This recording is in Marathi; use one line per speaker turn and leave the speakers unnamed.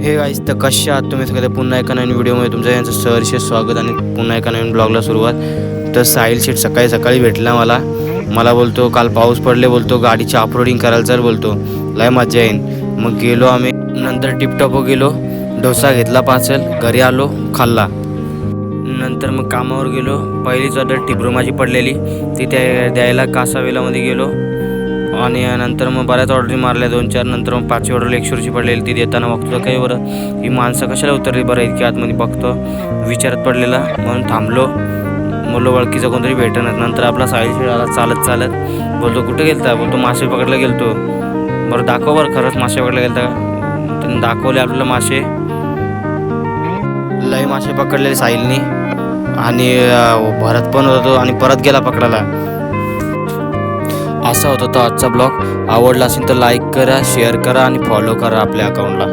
हे गाईस, तर कशा आहात तुम्ही सगळे? पुन्हा एका नवीन व्हिडिओमध्ये तुमचं यांचं सहर्ष स्वागत आणि पुन्हा एका नवीन ब्लॉगला सुरुवात. तर साहिल शेठ सकाळी भेटला मला बोलतो काल पाऊस पडले, बोलतो गाडीची ऑफरोडिंग करायला चल, बोलतो लय मजा येईन. मग गेलो आम्ही, नंतर टिपटॉप गेलो, डोसा घेतला पार्सल, घरी आलो, खाल्ला. नंतर मग कामावर गेलो. पहिलीच ऑर्डर टिपरुमाची पडलेली ती द्यायला कासावेलामध्ये गेलो आणि नंतर मग बऱ्याच ऑर्डरी मारल्या 2-4. नंतर मग 5वी ऑर्डर 100ची पडलेली ती देताना बघतो काही बरं ही माणसं कशाला उतरली बरं इतकी आतमध्ये, बघतो विचारत पडलेला म्हणून थांबलो. बोललो ओळखीचं कोणतरी भेटणार. नंतर आपला साहिल शेठ आला चालत. बोलतो कुठं गेलता? बोलतो मासे पकडला गेलतो. बरं दाखव बरं खरंच मासे पकडला गेलता का? त्यांनी दाखवले आपल्याला मासे, लय मासे पकडलेले साहिलनी आणि भरत पण होतो आणि परत गेला पकडायला. असा होता तो आजचा ब्लॉग. आवडला असेल तर लाईक करा, शेअर करा आणि फॉलो करा आपल्या अकाउंटला.